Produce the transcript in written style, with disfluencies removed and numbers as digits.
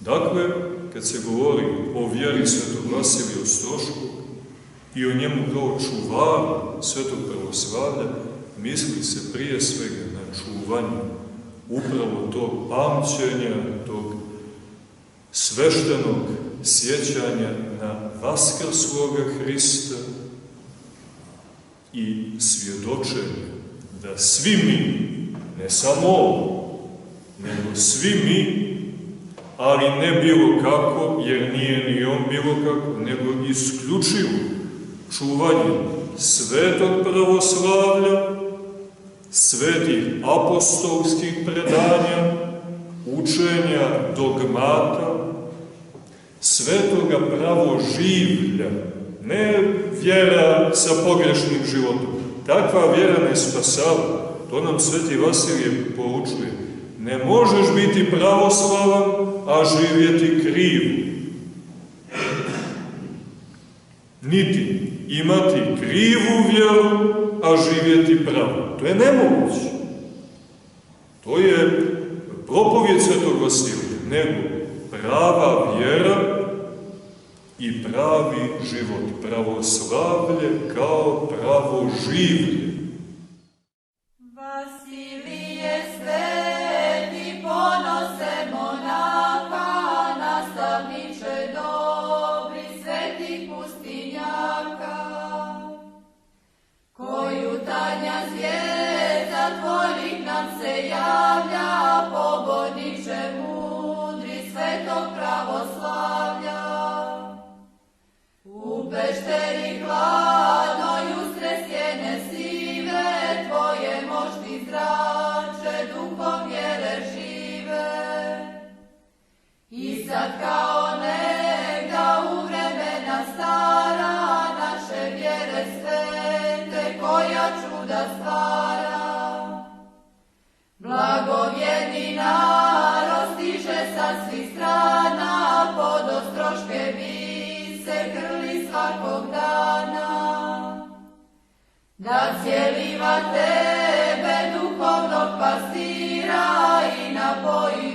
Dakle, kad se govori o vjeri svetog Vasilija Ostroškog i o njemu kao čuvaru svetog pravoslavlja, misli se prije svega na čuvanje upravo tog pamćenja, tog sveštenog sjećanja na vaskrsloga Hrista i svjedočenja da svi mi, ne samo ovo, nego svi mi, ali ne bilo kako, jer nije ni on bilo kako, nego isključivo čuvanje svetog pravoslavlja, svetih apostolskih predanja, učenja, dogmata, svetoga pravoživlja, ne vjera sa pogrešnim životom. Takva vjera ne spasava, to nam sveti Vasilije poručuje. Ne možeš biti pravoslavan, a živjeti krivo. Niti imati krivu vjeru, a živjeti pravo. To je nemoguće. To je propovijed svetog Vasilija, nego prava vjera i pravi život, pravoslavlje kao pravo življe. Vasilije sveti, ponose monaha, nastavniče dobri svetih pustinjaka, koju tanja zvijezda tvojih nam se javlja, poborniče mudri svetog pravoslavlja. U pešteri hladnoj usred stjene sive, tvoje mošti zrače duhom vjere žive. I sad kao negda u vremena stara, naše vjere svete koja čuda stvara. Blagovjerni narod stiže sa svih strana, pod Ostroške se grli svakog dana, da cijeliva tebe duhovnog pastira i napoji